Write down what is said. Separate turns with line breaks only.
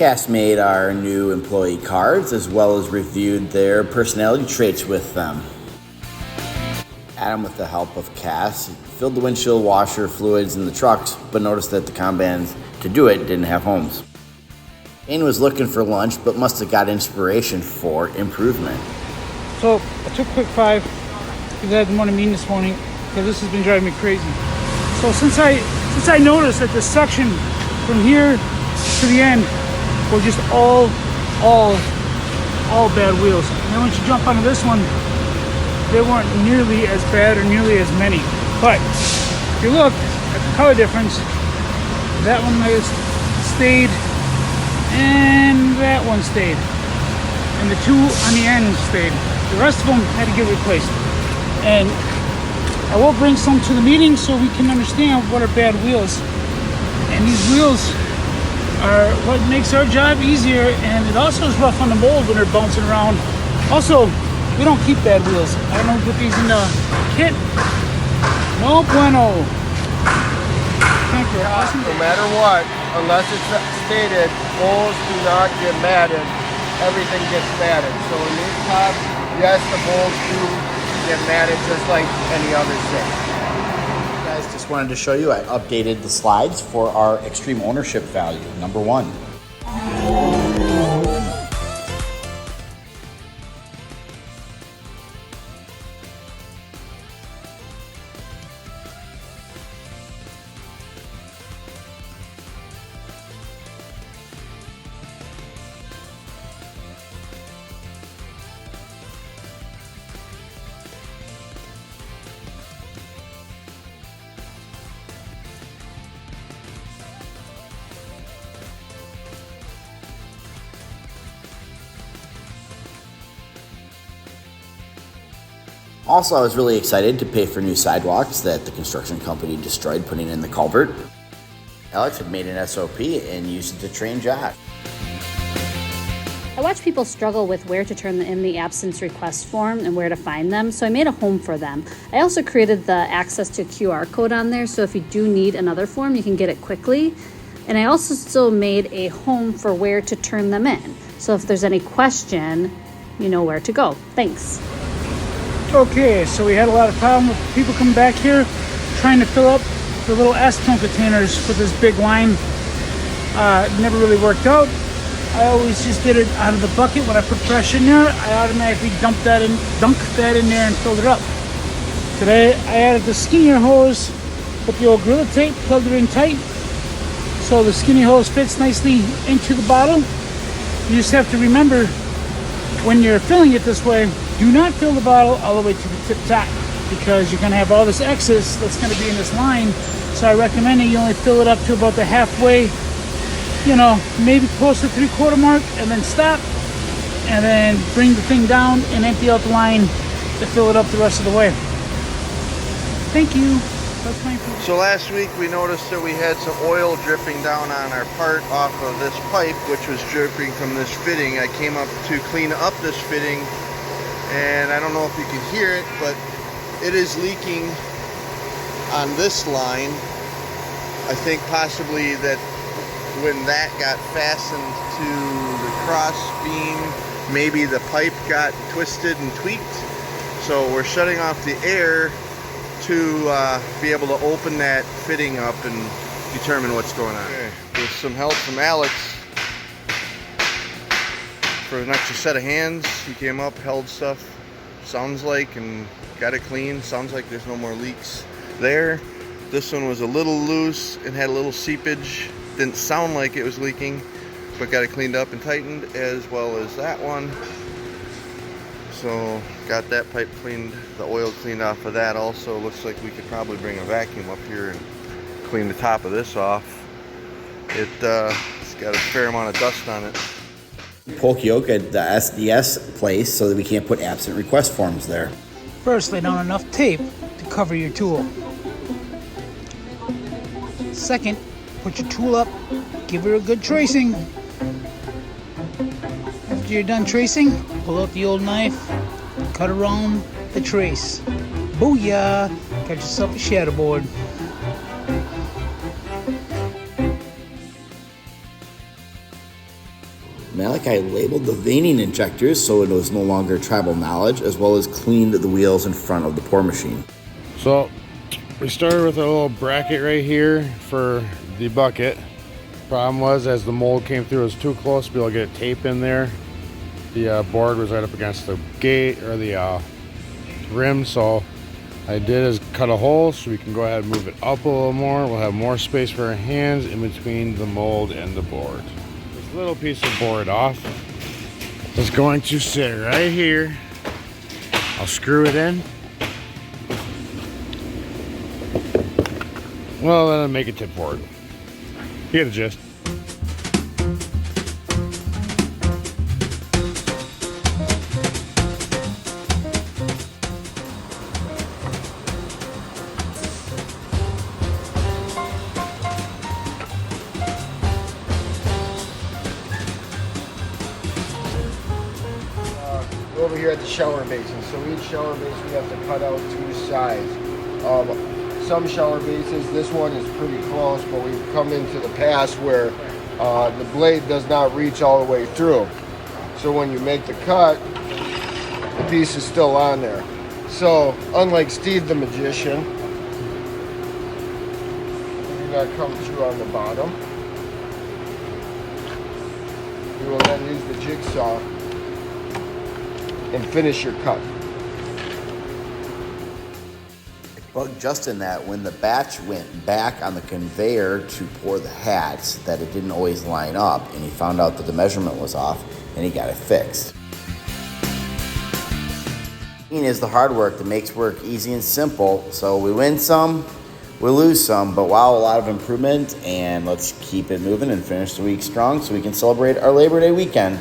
Cass made our new employee cards as well as reviewed their personality traits with them. Adam, with the help of Cass, filled the windshield washer fluids in the trucks, but noticed that the Kanbans to do it didn't have homes. Shane was looking for lunch, but must have got inspiration for improvement.
So I took Quick 5 because I had the morning meeting this morning because this has been driving me crazy. So since I noticed that the section from here to the end were just all bad wheels, and then once you jump onto this one, they weren't nearly as bad or nearly as many. But if you look at the color difference, that one has stayed and that one stayed, and the two on the end stayed. The rest of them had to get replaced. And I will bring some to the meeting so we can understand what are bad wheels. And these wheels are what makes our job easier, and it also is rough on the mold when they're bouncing around. Also, we don't keep bad wheels. I don't know who put these in the kit. No bueno.
No matter what, unless it's stated, bowls do not get matted, everything gets matted. So in these tops, yes, the bowls do get matted just like any other set.
Guys, just wanted to show you I updated the slides for our extreme ownership value, number 1. Also, I was really excited to pay for new sidewalks that the construction company destroyed putting in the culvert. Alex had made an SOP and used it to train Josh.
I watch people struggle with where to turn in the absence request form and where to find them, so I made a home for them. I also created the access to QR code on there, so if you do need another form, you can get it quickly. And I also still made a home for where to turn them in. So if there's any question, you know where to go. Thanks.
Okay, so we had a lot of problem with people coming back here trying to fill up the little acetone containers for this big line. It never really worked out. I always just did it out of the bucket. When I put fresh in there, I automatically dunked that in there and filled it up. Today I added the skinnier hose with the old Gorilla Tape, plugged it in tight, so the skinny hose fits nicely into the bottle. You just have to remember, when you're filling it this way, do not fill the bottle all the way to the tip top, because you're going to have all this excess that's going to be in this line. So I recommend that you only fill it up to about the halfway, maybe close to the 3/4 mark, and then stop, and then bring the thing down and empty out the line to fill it up the rest of the way. Thank you. That's my food.
So last week we noticed that we had some oil dripping down on our part off of this pipe, which was dripping from this fitting. I came up to clean up this fitting, and I don't know if you can hear it, but it is leaking on this line. I think possibly that when that got fastened to the cross beam, maybe the pipe got twisted and tweaked. So we're shutting off the air to be able to open that fitting up and determine what's going on. Okay. With some help from Alex for an extra set of hands, he came up, held stuff, sounds like, and got it clean. Sounds like there's no more leaks there. This one was a little loose and had a little seepage. Didn't sound like it was leaking, but got it cleaned up and tightened, as well as that one. So got that pipe cleaned, the oil cleaned off of that also. Looks like we could probably bring a vacuum up here and clean the top of this off. It's got a fair amount of dust on it.
Poke yoke at the SDS place so that we can't put absent request forms there.
First, lay down enough tape to cover your tool. Second, put your tool up, give her a good tracing. After you're done tracing, pull out the old knife, cut around the trace. Booyah! Got yourself a shadow board.
Malachi labeled the veining injectors so it was no longer tribal knowledge, as well as cleaned the wheels in front of the pour machine.
So we started with a little bracket right here for the bucket. Problem was, as the mold came through, it was too close to be able to get tape in there. The board was right up against the gate or the rim, so I did is cut a hole so we can go ahead and move it up a little more. We'll have more space for our hands in between the mold and the board. This little piece of board off is going to sit right here. I'll screw it in. Well, then I'll make a tip forward. You get the gist.
Over here at the shower basin. So each shower basin we have to cut out 2 sides. Some shower bases, this one is pretty close, but we've come into the past where the blade does not reach all the way through. So when you make the cut, the piece is still on there. So unlike Steve the Magician, you got to come through on the bottom. You will then use the jigsaw and finish your cut.
Bug Justin that when the batch went back on the conveyor to pour the hats, that it didn't always line up, and he found out that the measurement was off, and he got it fixed. Is the hard work that makes work easy and simple. So we win some, we lose some, but wow, a lot of improvement, and let's keep it moving and finish the week strong so we can celebrate our Labor Day weekend.